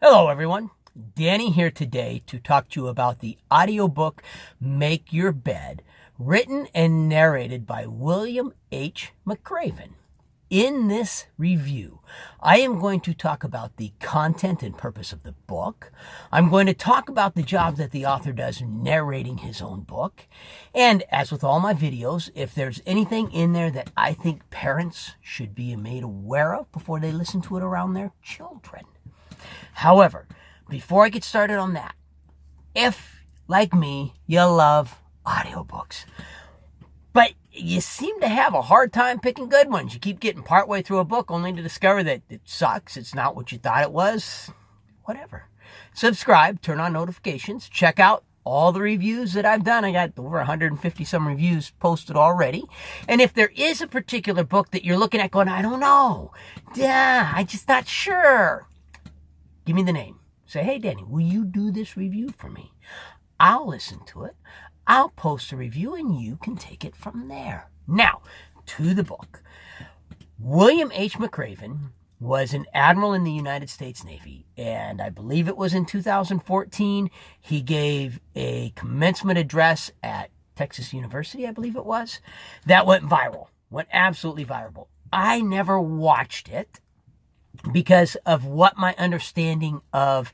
Hello everyone, Danny here today to talk to you about the audiobook Make Your Bed, written and narrated by William H. McCraven. In this review, I am going to talk about the content and purpose of the book. I'm going to talk about the job that the author does narrating his own book. And as with all my videos, if there's anything in there that I think parents should be made aware of before they listen to it around their children. However, before I get started on that, if, like me, you love audiobooks, but you seem to have a hard time picking good ones, you keep getting partway through a book only to discover that it sucks, it's not what you thought it was, whatever. Subscribe, turn on notifications, check out all the reviews that I've done. I got over 150 some reviews posted already. And if there is a particular book that you're looking at going, I don't know, I'm just not sure, give me the name. Say, hey, Danny, will you do this review for me? I'll listen to it. I'll post a review and you can take it from there. Now, to the book. William H. McCraven was an admiral in the United States Navy, and I believe it was in 2014. He gave a commencement address at Texas University, I believe it was, that went viral, went absolutely viral. I never watched it, because of what my understanding of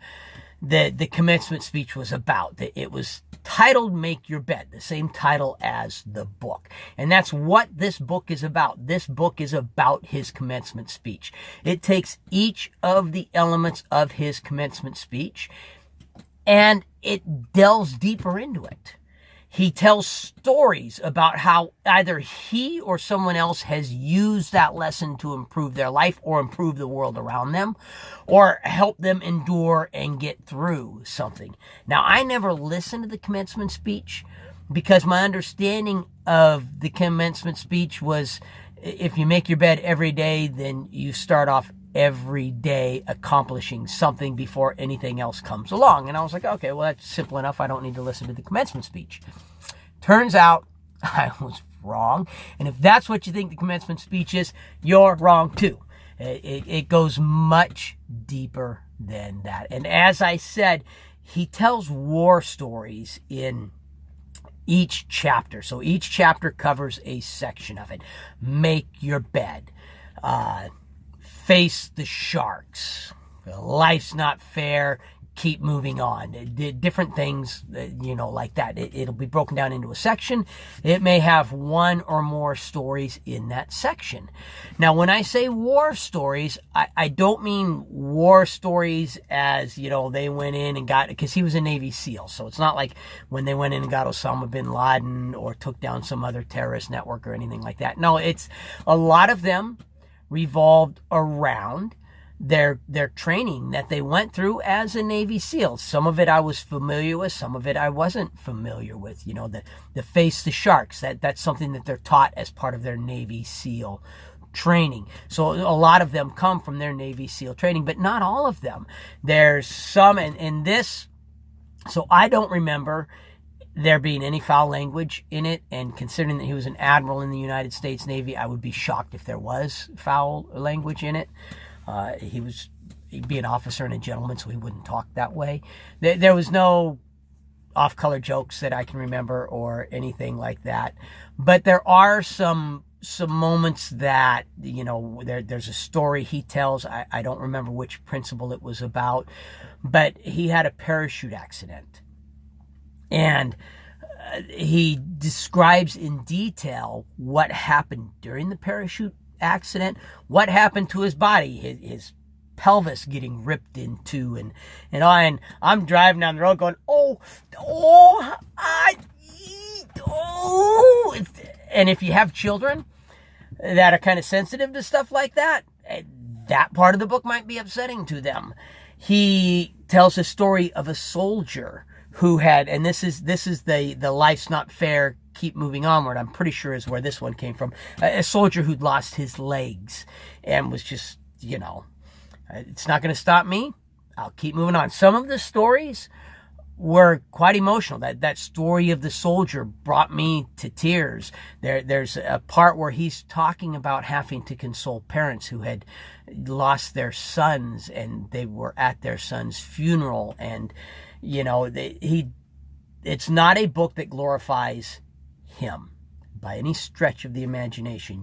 the commencement speech was about. It was titled Make Your Bed, the same title as the book. And that's what this book is about. This book is about his commencement speech. It takes each of the elements of his commencement speech and it delves deeper into it. He tells stories about how either he or someone else has used that lesson to improve their life or improve the world around them or help them endure and get through something. Now, I never listened to the commencement speech because my understanding of the commencement speech was if you make your bed every day, then you start off every day accomplishing something before anything else comes along. And I was like, okay, well, that's simple enough. I don't need to listen to the commencement speech. Turns out I was wrong. And if that's what you think the commencement speech is, you're wrong too. It goes much deeper than that. And as I said, he tells war stories in each chapter. So each chapter covers a section of it. Make your bed. Face the sharks. Life's not fair. Keep moving on. Different things, like that. It'll be broken down into a section. It may have one or more stories in that section. Now, when I say war stories, I don't mean war stories as, they went in and got, because he was a Navy SEAL. So it's not like when they went in and got Osama bin Laden or took down some other terrorist network or anything like that. No, it's a lot of them revolved around their training that they went through as a Navy SEAL. Some of it I was familiar with, some of it I wasn't familiar with. The face the sharks, that's something that they're taught as part of their Navy SEAL training. So a lot of them come from their Navy SEAL training, but not all of them. There's some in this, so I don't remember there being any foul language in it, and considering that he was an admiral in the United States Navy, I would be shocked if there was foul language in it. He'd be an officer and a gentleman, so he wouldn't talk that way. There was no off-color jokes that I can remember or anything like that. But there are some moments that, there's a story he tells. I don't remember which principle it was about, but he had a parachute accident. And he describes in detail what happened during the parachute accident, what happened to his body, his pelvis getting ripped in two, and I'm driving down the road going, and if you have children that are kind of sensitive to stuff like that, that part of the book might be upsetting to them. He tells a story of a soldier who had, and this is the life's not fair, keep moving onward, I'm pretty sure is where this one came from. A soldier who'd lost his legs and was just, it's not going to stop me. I'll keep moving on. Some of the stories were quite emotional. That story of the soldier brought me to tears. There's a part where he's talking about having to console parents who had lost their sons, and they were at their son's funeral. And, it's not a book that glorifies him by any stretch of the imagination.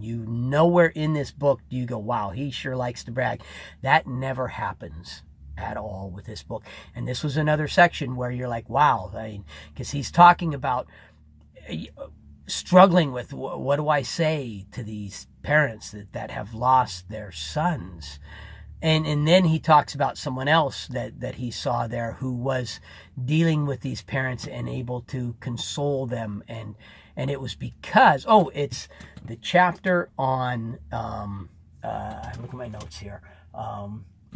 Nowhere in this book do you go, wow, he sure likes to brag. That never happens at all with this book. And this was another section where you're like, wow, because he's talking about struggling with, what do I say to these parents that have lost their sons? And then he talks about someone else that he saw there who was dealing with these parents and able to console them. And it was because, it's the chapter on, look at my notes here,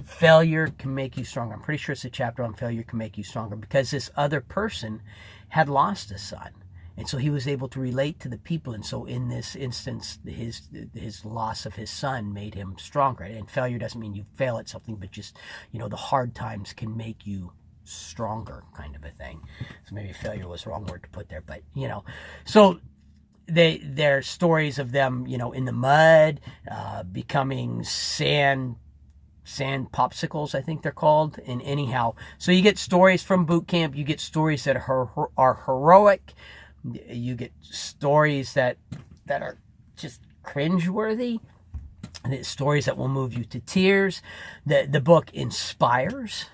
failure can make you stronger. I'm pretty sure it's a chapter on failure can make you stronger, because this other person had lost a son. And so he was able to relate to the people. And so in this instance, his loss of his son made him stronger. And failure doesn't mean you fail at something, but just, the hard times can make you stronger, kind of a thing. So maybe failure was the wrong word to put there, but, so they're stories of them, in the mud, becoming sand popsicles, I think they're called. And anyhow, so you get stories from boot camp. You get stories that are heroic. You get stories that are just cringeworthy. Stories that will move you to tears. The book inspires.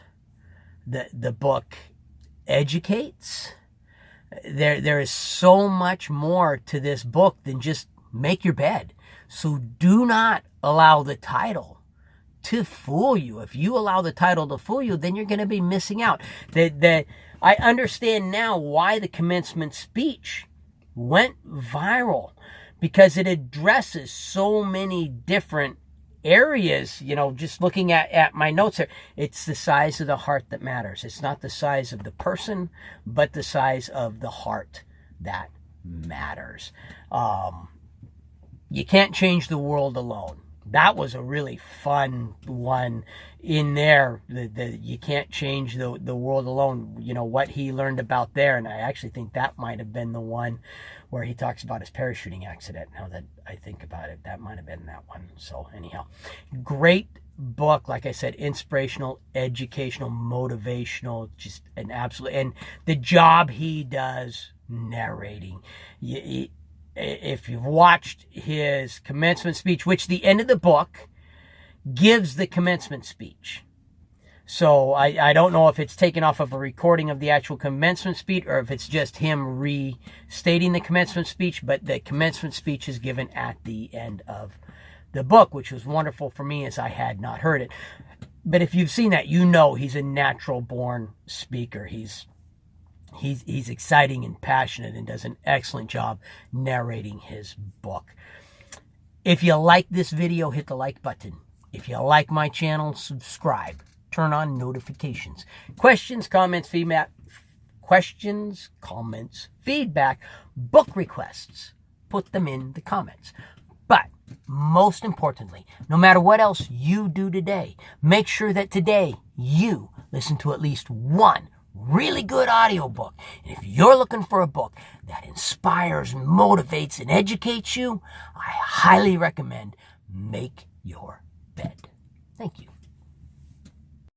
The book educates. There is so much more to this book than just make your bed. So do not allow the title to fool you. If you allow the title to fool you, then you're going to be missing out. I understand now why the commencement speech went viral, because it addresses so many different areas. Just looking at my notes here, it's the size of the heart that matters. It's not the size of the person, but the size of the heart that matters. You can't change the world alone. That was a really fun one in there. You can't change the world alone. What he learned about there. And I actually think that might have been the one where he talks about his parachuting accident. Now that I think about it, that might have been that one. So anyhow, great book. Like I said, inspirational, educational, motivational, just an absolute. And the job he does narrating. If you've watched his commencement speech, which the end of the book gives the commencement speech. So I don't know if it's taken off of a recording of the actual commencement speech or if it's just him restating the commencement speech, but the commencement speech is given at the end of the book, which was wonderful for me as I had not heard it. But if you've seen that, he's a natural born speaker. He's exciting and passionate and does an excellent job narrating his book. If you like this video, hit the like button. If you like my channel, subscribe. Turn on notifications. Questions, comments, feedback, book requests. Put them in the comments. But most importantly, no matter what else you do today, make sure that today you listen to at least one really good audiobook. And if you're looking for a book that inspires, motivates, and educates you, I highly recommend Make Your Bed. Thank you.